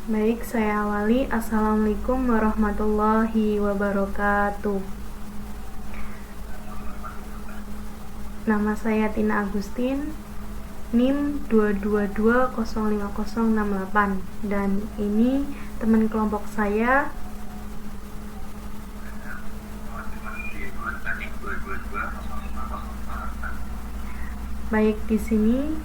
Baik, saya awali. Assalamualaikum warahmatullahi wabarakatuh. Nama saya Tina Agustin, NIM 222050668, dan ini teman kelompok saya. Baik, di sini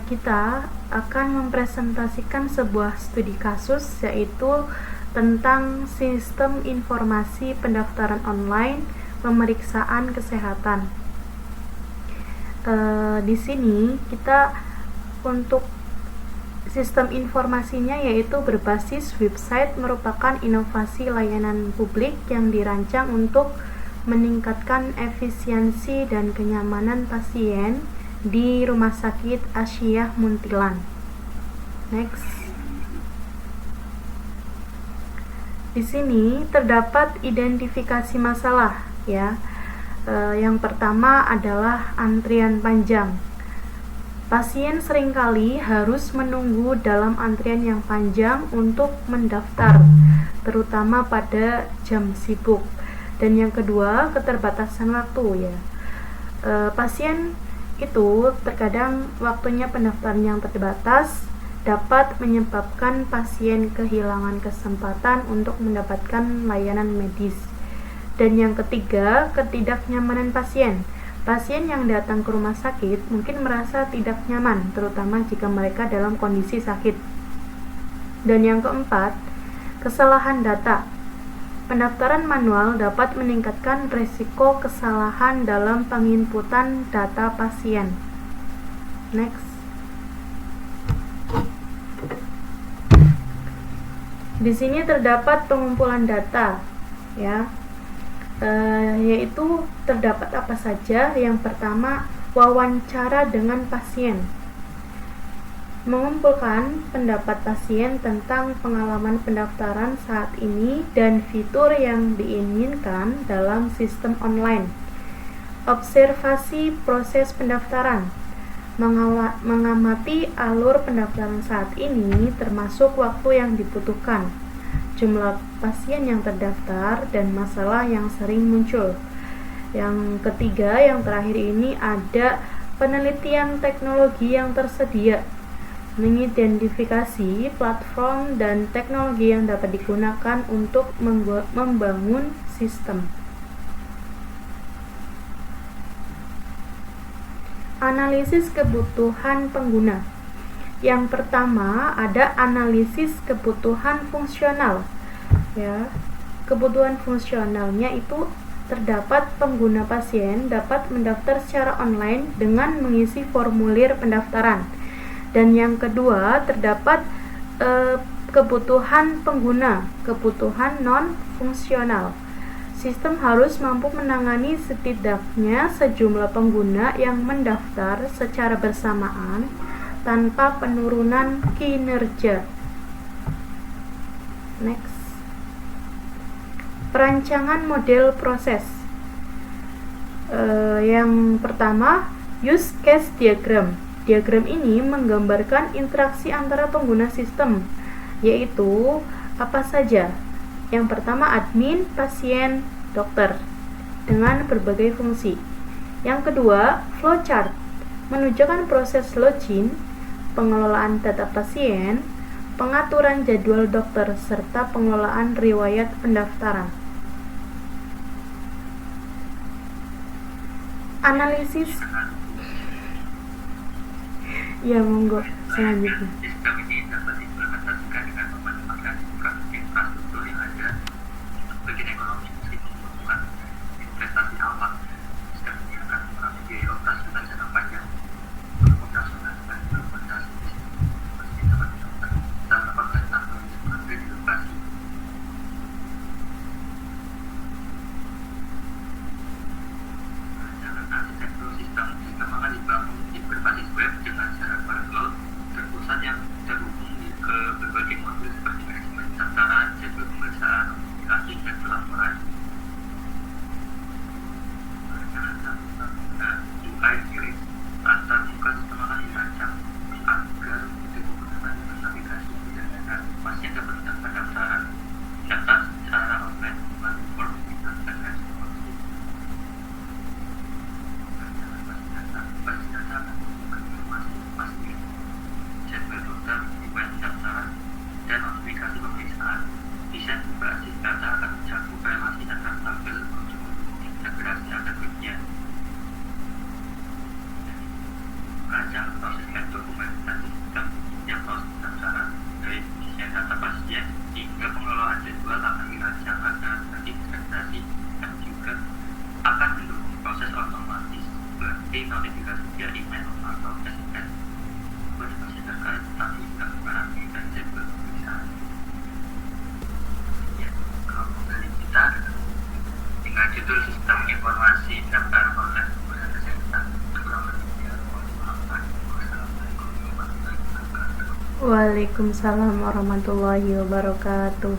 kita akan mempresentasikan sebuah studi kasus, yaitu tentang sistem informasi pendaftaran online pemeriksaan kesehatan. Di sini kita untuk sistem informasinya yaitu berbasis website, merupakan inovasi layanan publik yang dirancang untuk meningkatkan efisiensi dan kenyamanan pasien di Rumah Sakit Asyiah Muntilan. Next. Di sini terdapat identifikasi masalah, ya. Yang pertama adalah antrian panjang. Pasien seringkali harus menunggu dalam antrian yang panjang untuk mendaftar, terutama pada jam sibuk. Dan yang kedua, keterbatasan waktu, ya. Pasien itu terkadang waktunya pendaftaran yang terbatas dapat menyebabkan pasien kehilangan kesempatan untuk mendapatkan layanan medis. Dan yang ketiga, ketidaknyamanan pasien. Pasien yang datang ke rumah sakit mungkin merasa tidak nyaman, terutama jika mereka dalam kondisi sakit. Dan yang keempat, kesalahan data. Pendaftaran manual dapat meningkatkan risiko kesalahan dalam penginputan data pasien. Next. Di sini terdapat pengumpulan data, ya. Yaitu terdapat apa saja? Yang pertama, wawancara dengan pasien. Mengumpulkan pendapat pasien tentang pengalaman pendaftaran saat ini dan fitur yang diinginkan dalam sistem online. Observasi proses pendaftaran. Mengamati alur pendaftaran saat ini, termasuk waktu yang dibutuhkan, jumlah pasien yang terdaftar, dan masalah yang sering muncul. Yang ketiga, yang terakhir ini ada penelitian teknologi yang tersedia, mengidentifikasi platform dan teknologi yang dapat digunakan untuk membangun sistem. Analisis kebutuhan pengguna. Yang pertama ada analisis kebutuhan fungsional, ya. Kebutuhan fungsionalnya itu terdapat pengguna pasien dapat mendaftar secara online dengan mengisi formulir pendaftaran. Dan yang kedua terdapat kebutuhan pengguna, kebutuhan non fungsional. Sistem harus mampu menangani setidaknya sejumlah pengguna yang mendaftar secara bersamaan tanpa penurunan kinerja. Next. Perancangan model proses. Yang pertama, use case diagram. Diagram ini menggambarkan interaksi antara pengguna sistem, yaitu apa saja? Yang pertama, admin, pasien, dokter, dengan berbagai fungsi. Yang kedua, flowchart, menunjukkan proses login, pengelolaan data pasien, pengaturan jadwal dokter, serta pengelolaan riwayat pendaftaran. Analisis. Ya, monggo selanjutnya. Sistem ini dapat diimplementasikan dengan memanfaatkan infrastruktur yang ada. Bagian ekonomi masih membutuhkan investasi awal. Sistem ini akan mengurangi biaya operasional jangka panjang. Untuk operasional dan implementasi masih dapat dilakukan secara online tanpa disebabkan inovasi. Dalam arsitektur sistem akan dibangun di berbasis web dengan cara cloud terpusat yang terhubung Waalaikumsalam warahmatullahi wabarakatuh.